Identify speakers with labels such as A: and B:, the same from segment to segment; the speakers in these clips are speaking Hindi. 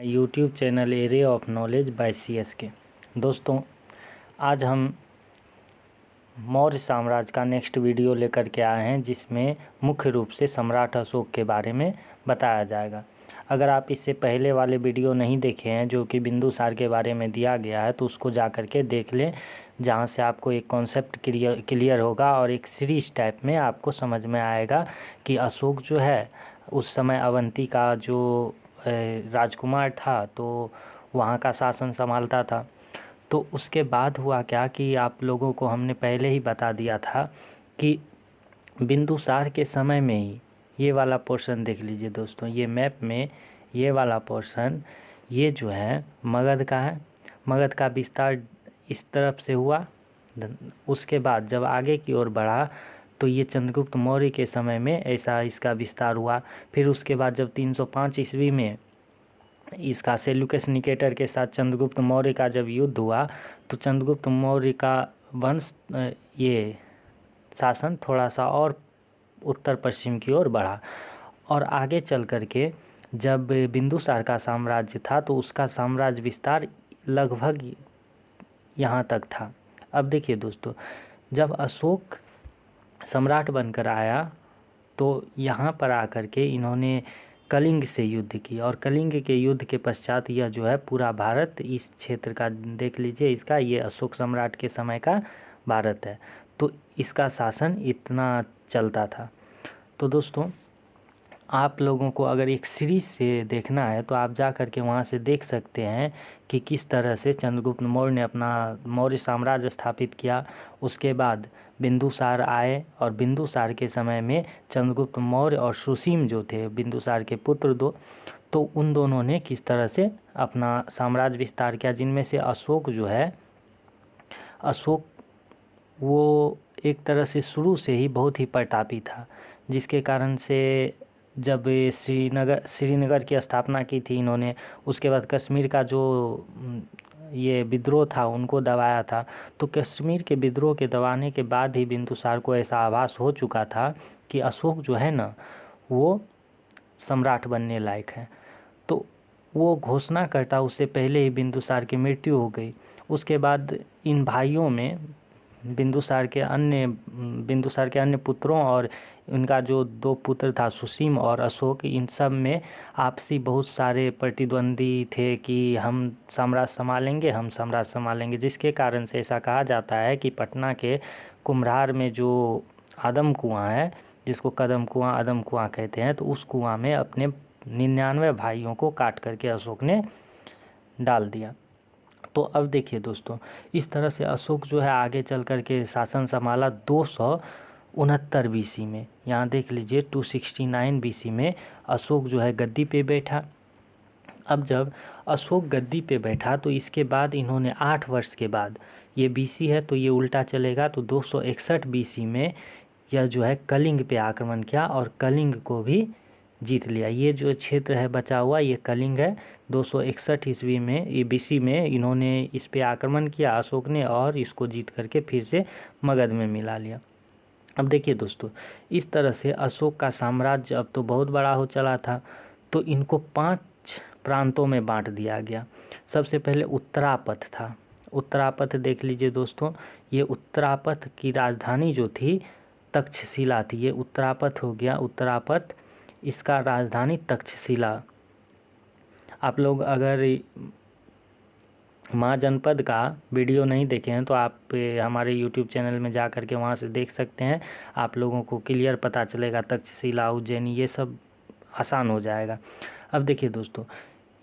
A: YouTube channel array of knowledge by CSK। दोस्तों, आज हम मौर्य साम्राज्य का नेक्स्ट वीडियो लेकर के आए हैं, जिसमें मुख्य रूप से सम्राट अशोक के बारे में बताया जाएगा। अगर आप इससे पहले वाले वीडियो नहीं देखे हैं, जो कि बिंदुसार के बारे में दिया गया है, तो उसको जा कर के देख लें, जहाँ से आपको एक कॉन्सेप्ट क्लियर होगा और एक सीरीज टाइप में आपको समझ में आएगा कि अशोक जो है उस समय अवंती का जो राजकुमार था, तो वहाँ का शासन संभालता था। तो उसके बाद हुआ क्या कि आप लोगों को हमने पहले ही बता दिया था कि बिंदुसार के समय में ही, ये वाला पोर्शन देख लीजिए दोस्तों, ये मैप में ये वाला पोर्शन, ये जो है मगध का है। मगध का विस्तार इस तरफ से हुआ। उसके बाद जब आगे की ओर बढ़ा तो ये चंद्रगुप्त मौर्य के समय में ऐसा इसका विस्तार हुआ। फिर उसके बाद जब 305 ईस्वी में इसका सेल्यूकस निकेटर के साथ चंद्रगुप्त मौर्य का जब युद्ध हुआ, तो चंद्रगुप्त मौर्य का वंश ये शासन थोड़ा सा और उत्तर पश्चिम की ओर बढ़ा। और आगे चल कर के जब बिंदुसार का साम्राज्य था, तो उसका साम्राज्य विस्तार लगभग यहाँ तक था। अब देखिए दोस्तों, जब अशोक सम्राट बनकर आया, तो यहाँ पर आकर के इन्होंने कलिंग से युद्ध किया, और कलिंग के युद्ध के पश्चात यह जो है पूरा भारत, इस क्षेत्र का देख लीजिए, इसका ये अशोक सम्राट के समय का भारत है। तो इसका शासन इतना चलता था। तो दोस्तों, आप लोगों को अगर एक सीरीज से देखना है, तो आप जा कर के वहाँ से देख सकते हैं कि किस तरह से चंद्रगुप्त मौर्य ने अपना मौर्य साम्राज्य स्थापित किया। उसके बाद बिंदुसार आए, और बिंदुसार के समय में चंद्रगुप्त मौर्य और सुसीम जो थे बिंदुसार के पुत्र दो, तो उन दोनों ने किस तरह से अपना साम्राज्य विस्तार किया, जिनमें से अशोक जो है, अशोक वो एक तरह से शुरू से ही बहुत ही प्रतापी था, जिसके कारण से जब श्रीनगर की स्थापना की थी इन्होंने, उसके बाद कश्मीर का जो ये विद्रोह था उनको दबाया था। तो कश्मीर के विद्रोह के दबाने के बाद ही बिंदुसार को ऐसा आभास हो चुका था कि अशोक जो है ना, वो सम्राट बनने लायक है। तो वो घोषणा करता उससे पहले ही बिंदुसार की मृत्यु हो गई। उसके बाद इन भाइयों में बिंदुसार के अन्य पुत्रों और उनका जो दो पुत्र था सुसीम और अशोक, इन सब में आपसी बहुत सारे प्रतिद्वंदी थे कि हम साम्राज्य संभालेंगे, जिसके कारण से ऐसा कहा जाता है कि पटना के कुम्हरार में जो आदम कुआं है, जिसको कदम कुआं आदम कुआं कहते हैं, तो उस कुआं में अपने 99 भाइयों को काट करके अशोक ने डाल दिया। तो अब देखिए दोस्तों, इस तरह से अशोक जो है आगे चल कर के शासन संभाला 269 BC में। यहाँ देख लीजिए 269 BC में अशोक जो है गद्दी पे बैठा। अब जब अशोक गद्दी पे बैठा, तो इसके बाद इन्होंने 8 वर्ष के बाद, ये BC है तो ये उल्टा चलेगा, तो 261 BC में यह जो है कलिंग पे आक्रमण किया और कलिंग को भी जीत लिया। ये जो क्षेत्र है बचा हुआ, ये कलिंग है। 261 ईस्वी में, ये BC में इन्होंने इस पे आक्रमण किया अशोक ने, और इसको जीत करके फिर से मगध में मिला लिया। अब देखिए दोस्तों, इस तरह से अशोक का साम्राज्य अब तो बहुत बड़ा हो चला था, तो इनको 5 प्रांतों में बांट दिया गया। सबसे पहले उत्तरापथ था। उत्तरापथ देख लीजिए दोस्तों, ये उत्तरापथ की राजधानी जो थी तक्षशिला थी। ये उत्तरापथ हो गया, उत्तरापथ, इसका राजधानी तक्षशिला। आप लोग अगर महाजनपद का वीडियो नहीं देखे हैं, तो आप हमारे YouTube चैनल में जा कर के वहाँ से देख सकते हैं। आप लोगों को क्लियर पता चलेगा, तक्षशिला, उज्जैनी, ये सब आसान हो जाएगा। अब देखिए दोस्तों,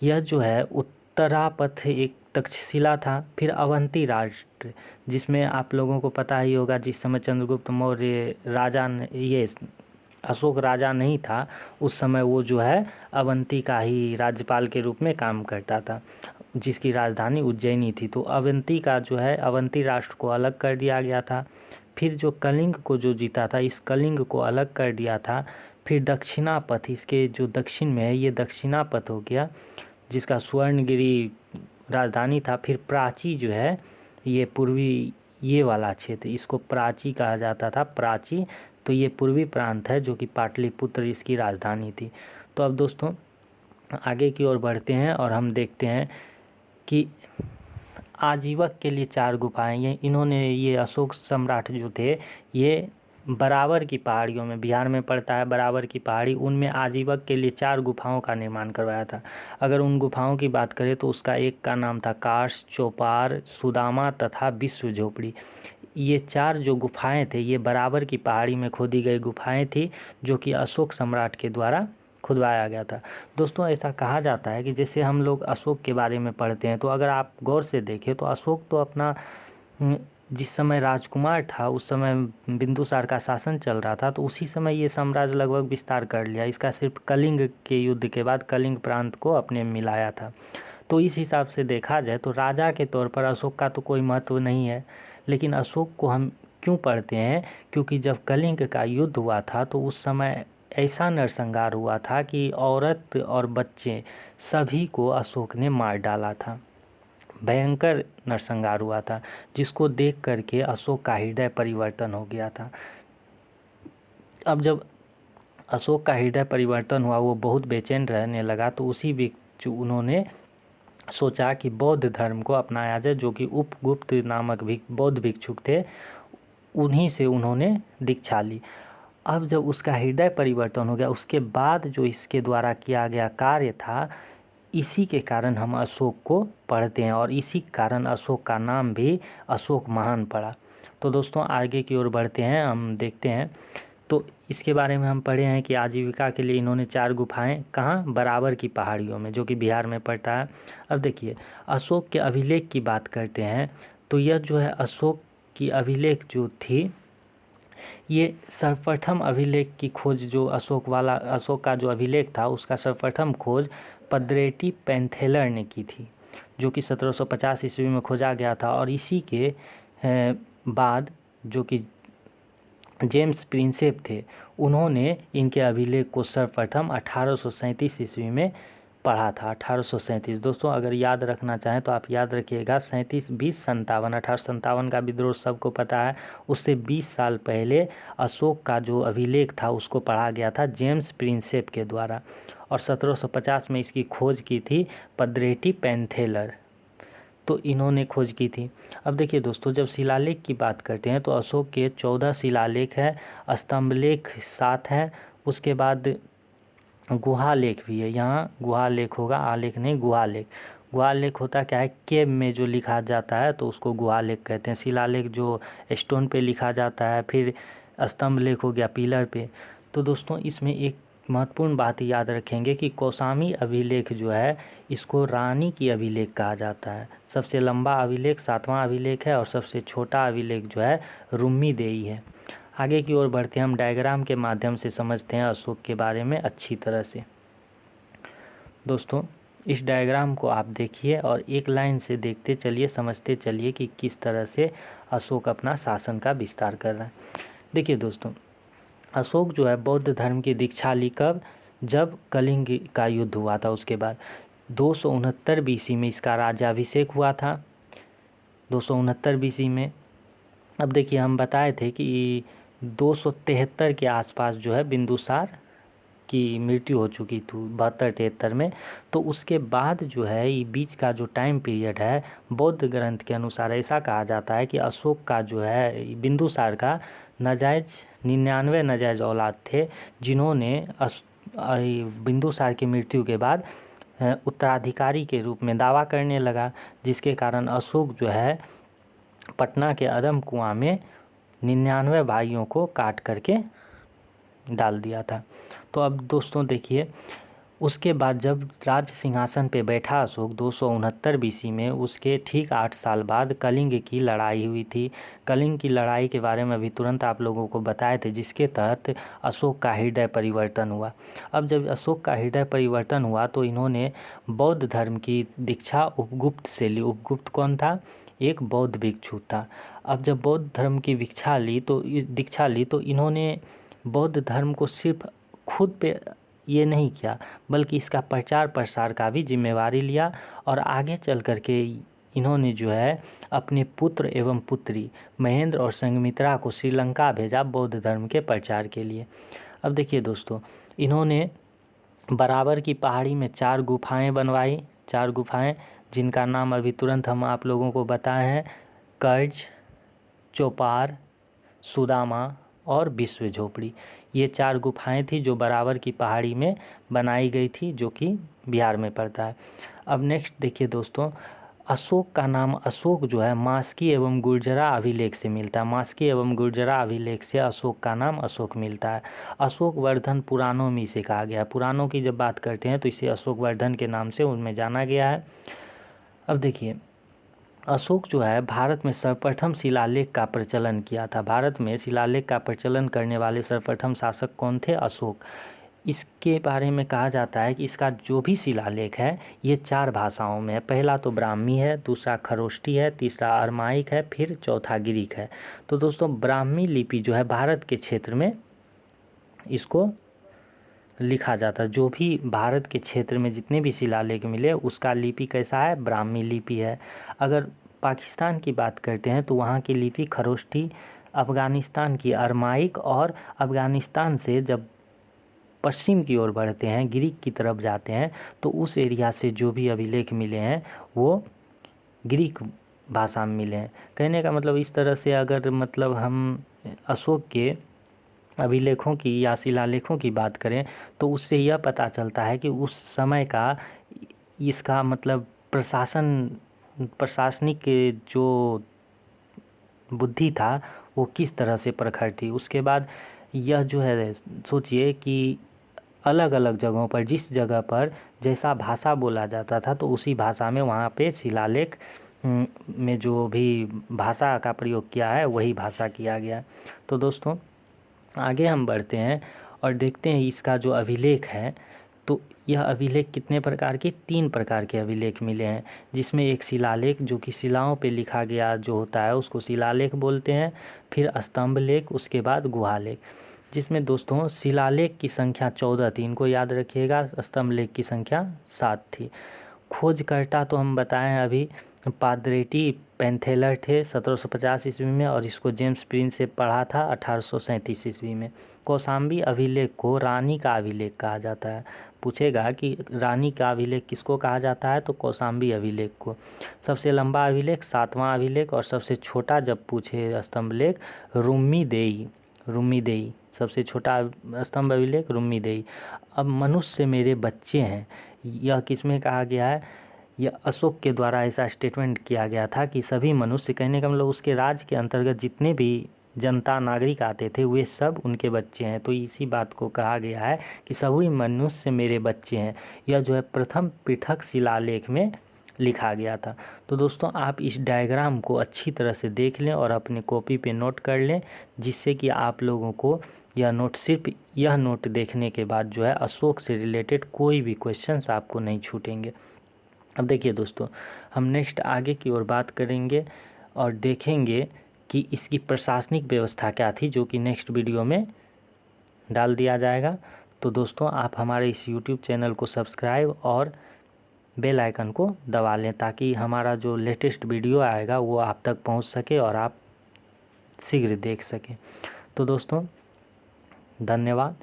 A: यह जो है उत्तरापथ एक तक्षशिला था। फिर अवंती राष्ट्र, जिसमें आप लोगों को पता ही होगा, जिस समय चंद्रगुप्त मौर्य राजा, ये अशोक राजा नहीं था, उस समय वो जो है अवंती का ही राज्यपाल के रूप में काम करता था, जिसकी राजधानी उज्जैनी थी। तो अवंती का जो है, अवंती राष्ट्र को अलग कर दिया गया था। फिर जो कलिंग को जो जीता था, इस कलिंग को अलग कर दिया था। फिर दक्षिणापथ, इसके जो दक्षिण में है, ये दक्षिणापथ हो गया, जिसका स्वर्णगिरी राजधानी था। फिर प्राची जो है, ये पूर्वी, ये वाला क्षेत्र, इसको प्राची कहा जाता था, प्राची। तो ये पूर्वी प्रांत है, जो कि पाटलिपुत्र इसकी राजधानी थी। तो अब दोस्तों, आगे की ओर बढ़ते हैं और हम देखते हैं कि आजीवक के लिए 4 गुफाएं ये अशोक सम्राट जो थे ये बराबर की पहाड़ियों में, बिहार में पड़ता है बराबर की पहाड़ी, उनमें आजीवक के लिए 4 गुफाओं का निर्माण करवाया था। अगर उन गुफाओं की बात करें तो उसका एक का नाम था काश, चौपार, सुदामा तथा विश्व झोपड़ी। ये 4 जो गुफाएं थे ये बराबर की पहाड़ी में खोदी गई गुफाएं थी, जो कि अशोक सम्राट के द्वारा खुदवाया गया था। दोस्तों ऐसा कहा जाता है कि जैसे हम लोग अशोक के बारे में पढ़ते हैं तो अगर आप गौर से देखें तो अशोक तो अपना जिस समय राजकुमार था उस समय बिंदुसार का शासन चल रहा था, तो उसी समय ये साम्राज्य लगभग विस्तार कर लिया। इसका सिर्फ कलिंग के युद्ध के बाद कलिंग प्रांत को अपने मिलाया था। तो इस हिसाब से देखा जाए तो राजा के तौर पर अशोक का तो कोई महत्व नहीं है, लेकिन अशोक को हम क्यों पढ़ते हैं, क्योंकि जब कलिंग का युद्ध हुआ था तो उस समय ऐसा नरसंहार हुआ था कि औरत और बच्चे सभी को अशोक ने मार डाला था। भयंकर नरसंहार हुआ था, जिसको देख करके अशोक का हृदय परिवर्तन हो गया था। अब जब अशोक का हृदय परिवर्तन हुआ, वो बहुत बेचैन रहने लगा, तो उसी बीच उन्होंने सोचा कि बौद्ध धर्म को अपनाया जाए, जो कि उपगुप्त नामक भी बौद्ध भिक्षुक थे, उन्हीं से उन्होंने दीक्षा ली। अब जब उसका हृदय परिवर्तन हो गया, उसके बाद जो इसके द्वारा किया गया कार्य था, इसी के कारण हम अशोक को पढ़ते हैं और इसी कारण अशोक का नाम भी अशोक महान पड़ा। तो दोस्तों आगे की ओर बढ़ते हैं, हम देखते हैं। तो इसके बारे में हम पढ़े हैं कि आजीविका के लिए इन्होंने 4 गुफाएं कहाँ, बराबर की पहाड़ियों में, जो कि बिहार में पड़ता है। अब देखिए अशोक के अभिलेख की बात करते हैं, तो यह जो है अशोक की अभिलेख जो थी, ये सर्वप्रथम अभिलेख की खोज जो अशोक का जो अभिलेख था उसका सर्वप्रथम खोज पद्रेटी पेंथेलर ने की थी, जो कि 1750 ईस्वी में खोजा गया था। और इसी के बाद जो कि जेम्स प्रिंसेप थे, उन्होंने इनके अभिलेख को सर्वप्रथम 1837 ईस्वी में पढ़ा था। 1837 दोस्तों अगर याद रखना चाहें तो आप याद रखिएगा, 37 20 57, 1857 का विद्रोह सबको पता है। उससे 20 साल पहले अशोक का जो अभिलेख था उसको पढ़ा गया था जेम्स प्रिंसेप के द्वारा, और 1750 में इसकी खोज की थी पद्रेटी पेंथेलर, तो इन्होंने खोज की थी। अब देखिए दोस्तों जब शिलालेख की बात करते हैं तो अशोक के 14 शिलालेख है, स्तंभलेख 7 है, उसके बाद गुहा लेख भी है। यहाँ गुहा लेख होगा, आलेख नहीं, गुहा लेख। गुहा लेख होता क्या है, केव में जो लिखा जाता है तो उसको गुहा लेख कहते हैं। शिलालेख जो स्टोन पे लिखा जाता है, फिर स्तंभ लेख हो गया पिलर पे। तो दोस्तों इसमें एक महत्वपूर्ण बात याद रखेंगे कि कौसामी अभिलेख जो है इसको रानी की अभिलेख कहा जाता है। सबसे लंबा अभिलेख 7वां अभिलेख है और सबसे छोटा अभिलेख जो है रुम्मी देई है। आगे की ओर बढ़ते हैं, हम डायग्राम के माध्यम से समझते हैं अशोक के बारे में अच्छी तरह से। दोस्तों इस डायग्राम को आप देखिए और एक लाइन से देखते चलिए, समझते चलिए कि किस तरह से अशोक अपना शासन का विस्तार कर रहा है। देखिए दोस्तों अशोक जो है बौद्ध धर्म की दीक्षा ली कब, जब कलिंग का युद्ध हुआ था उसके बाद 269 BC में इसका राज्याभिषेक हुआ था, 269 BC में। अब देखिए हम बताए थे कि 273 के आसपास जो है बिंदुसार की मृत्यु हो चुकी थी 72-73 में। तो उसके बाद जो है ये बीच का जो टाइम पीरियड है, बौद्ध ग्रंथ के अनुसार ऐसा कहा जाता है कि अशोक का जो है बिंदुसार का नाजायज़ 99 नाजायज़ औलाद थे, जिन्होंने बिंदुसार की मृत्यु के बाद उत्तराधिकारी के रूप में दावा करने लगा, जिसके कारण अशोक जो है पटना के अदम कुआं में 99 भाइयों को काट करके डाल दिया था। तो अब दोस्तों देखिए उसके बाद जब राज सिंहासन पे बैठा अशोक 269 BC में, उसके ठीक 8 साल बाद कलिंग की लड़ाई हुई थी। कलिंग की लड़ाई के बारे में अभी तुरंत आप लोगों को बताए थे, जिसके तहत अशोक का हृदय परिवर्तन हुआ। अब जब अशोक का हृदय परिवर्तन हुआ तो इन्होंने बौद्ध धर्म की दीक्षा उपगुप्त से ली। उपगुप्त कौन था, एक बौद्ध भिक्षु था। अब जब बौद्ध धर्म की दीक्षा ली तो इन्होंने बौद्ध धर्म को सिर्फ खुद पे ये नहीं किया, बल्कि इसका प्रचार प्रसार का भी जिम्मेवारी लिया, और आगे चल कर के इन्होंने जो है अपने पुत्र एवं पुत्री महेंद्र और संघमित्रा को श्रीलंका भेजा बौद्ध धर्म के प्रचार के लिए। अब देखिए दोस्तों इन्होंने बराबर की पहाड़ी में 4 गुफाएं बनवाई, 4 गुफाएं जिनका नाम अभी तुरंत हम आप लोगों को बताए हैं, कर्ज, चौपार, सुदामा और विश्व झोपड़ी। ये 4 गुफाएं थी जो बराबर की पहाड़ी में बनाई गई थी, जो कि बिहार में पड़ता है। अब नेक्स्ट देखिए दोस्तों, अशोक का नाम अशोक जो है मास्की एवं गुर्जरा अभिलेख से मिलता है। मास्की एवं गुर्जरा अभिलेख से अशोक का नाम अशोक मिलता है। अशोक वर्धन पुराणों में इसे कहा गया है। पुराणों की जब बात करते हैं तो इसे अशोक वर्धन के नाम से उनमें जाना गया है। अब देखिए, अशोक जो है भारत में सर्वप्रथम शिलालेख का प्रचलन किया था। भारत में शिलालेख का प्रचलन करने वाले सर्वप्रथम शासक कौन थे? अशोक। इसके बारे में कहा जाता है कि इसका जो भी शिलालेख है ये 4 भाषाओं में है। पहला तो ब्राह्मी है, दूसरा खरोष्टी है, तीसरा अरमाइक है, फिर चौथा ग्रीक है। तो दोस्तों ब्राह्मी लिपि जो है भारत के क्षेत्र में इसको लिखा जाता है। जो भी भारत के क्षेत्र में जितने भी शिलालेख मिले उसका लिपि कैसा है? ब्राह्मी लिपि है। अगर पाकिस्तान की बात करते हैं तो वहाँ की लिपि खरोष्टी, अफ़गानिस्तान की अरमाइक, और अफ़गानिस्तान से जब पश्चिम की ओर बढ़ते हैं, ग्रीक की तरफ जाते हैं, तो उस एरिया से जो भी अभिलेख मिले हैं वो ग्रीक भाषा में मिले हैं। कहने का मतलब इस तरह से अगर मतलब हम अशोक के अभिलेखों की या शिलालेखों की बात करें तो उससे यह पता चलता है कि उस समय का इसका मतलब प्रशासनिक जो बुद्धि था वो किस तरह से प्रखर थी। उसके बाद यह जो है सोचिए कि अलग अलग जगहों पर जिस जगह पर जैसा भाषा बोला जाता था तो उसी भाषा में वहाँ पे शिलालेख में जो भी भाषा का प्रयोग किया है वही भाषा किया गया। तो दोस्तों आगे हम बढ़ते हैं और देखते हैं इसका जो अभिलेख है, तो यह अभिलेख कितने प्रकार के? 3 प्रकार के अभिलेख मिले हैं, जिसमें एक शिलालेख जो कि शिलाओं पे लिखा गया जो होता है उसको शिलालेख बोलते हैं, फिर स्तंभ लेख, उसके बाद गुहालेख। जिसमें दोस्तों शिलालेख की संख्या 14 थी, इनको याद रखिएगा। स्तंभ लेख की संख्या 7 थी। खोजकर्ता तो हम बताएं अभी पादरेटी पेंथेलर थे 1750 ईस्वी में, और इसको जेम्स प्रिंस से पढ़ा था 1837 ईस्वी में। कौशाम्बी अभिलेख को रानी का अभिलेख कहा जाता है। पूछेगा कि रानी का अभिलेख किसको कहा जाता है, तो कौशाम्बी अभिलेख को। सबसे लंबा अभिलेख 7वां अभिलेख, और सबसे छोटा जब पूछे स्तंभ लेख रुम्मीदेई, सबसे छोटा स्तंभ अभिलेख रुम्मीदेई। अब मनुष्य मेरे बच्चे हैं, यह किसमें कहा गया है? यह अशोक के द्वारा ऐसा स्टेटमेंट किया गया था कि सभी मनुष्य, कहने का मतलब उसके राज्य के अंतर्गत जितने भी जनता नागरिक आते थे वे सब उनके बच्चे हैं। तो इसी बात को कहा गया है कि सभी मनुष्य मेरे बच्चे हैं। यह जो है प्रथम पृथक शिलालेख में लिखा गया था। तो दोस्तों आप इस डायग्राम को अच्छी तरह से देख लें और अपने कॉपी पे नोट कर लें, जिससे कि आप लोगों को सिर्फ यह नोट देखने के बाद जो है अशोक से रिलेटेड कोई भी क्वेश्चंस आपको नहीं छूटेंगे। अब देखिए दोस्तों, हम नेक्स्ट आगे की ओर बात करेंगे और देखेंगे कि इसकी प्रशासनिक व्यवस्था क्या थी, जो कि नेक्स्ट वीडियो में डाल दिया जाएगा। तो दोस्तों आप हमारे इस YouTube चैनल को सब्सक्राइब और बेल आइकन को दबा लें, ताकि हमारा जो लेटेस्ट वीडियो आएगा वो आप तक पहुंच सके और आप शीघ्र देख सकें। तो दोस्तों धन्यवाद।